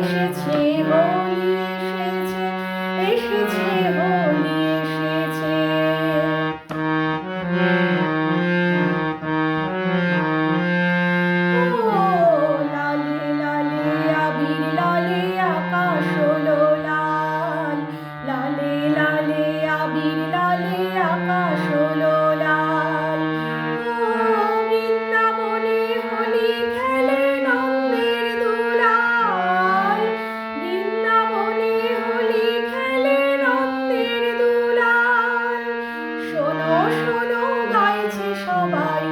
এসেছে হোলি এসেছে, এসেছে হোলি এসেছে। ও লালে লালে আবির লালে আকাশ হলো লাল, লালে লালে আবির লালে আকাশ হলো লাল। ও বৃন্দাবনে হোলি খেলে নন্দের দুলাল, বৃন্দাবনে হোলি খেলে নন্দের দুলাল। শোনো শোনো গাইছে সবাই,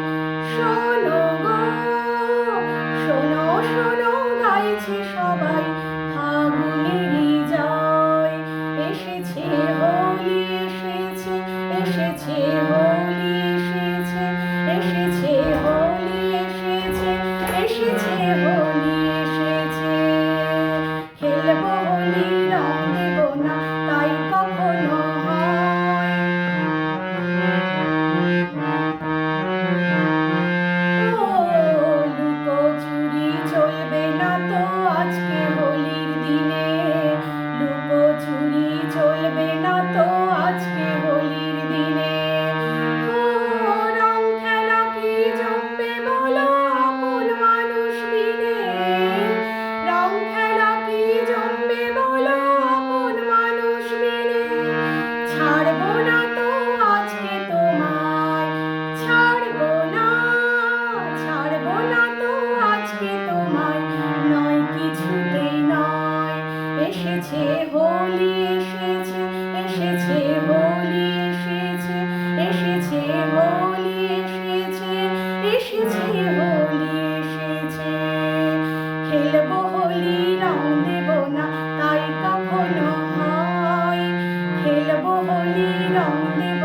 শোনো গো, শোনো শোনো গাইছে সবাই, ফাগুনেরই জয়। এসেছে হোলি এসেছে, এসেছে হোলি এসেছে, এসেছে হোলি এসেছে, এসেছে হোলি এসেছে। খেলবো হোলি রং দেব না তাই কখনো হয়। ও লুকোচুরি চলবে না তো আজকে হোলির দিনে, লুকোচুরি চলবে না তো আজকে হোলির দিনে। ও রং খেলা কি জমবে বলো আপন মানুষ বিনে, রং খেলা কি জমবে বলো আপন মানুষ বিনে। ছাড়বো না তো আজকে তোমায়, ছাড়বো না, ছাড়বো না তো আজকে তোমায়, নয় কিছুতেই নয়। এসেছে হোলি এসেছে, এসেছে হোলি এসেছে, এসেছে হোলি এসেছে, এসেছে হোলি এসেছে। খেলবো হোলি রং দেব না তাই কখনো হয়, খেলবো হোলি রং দেব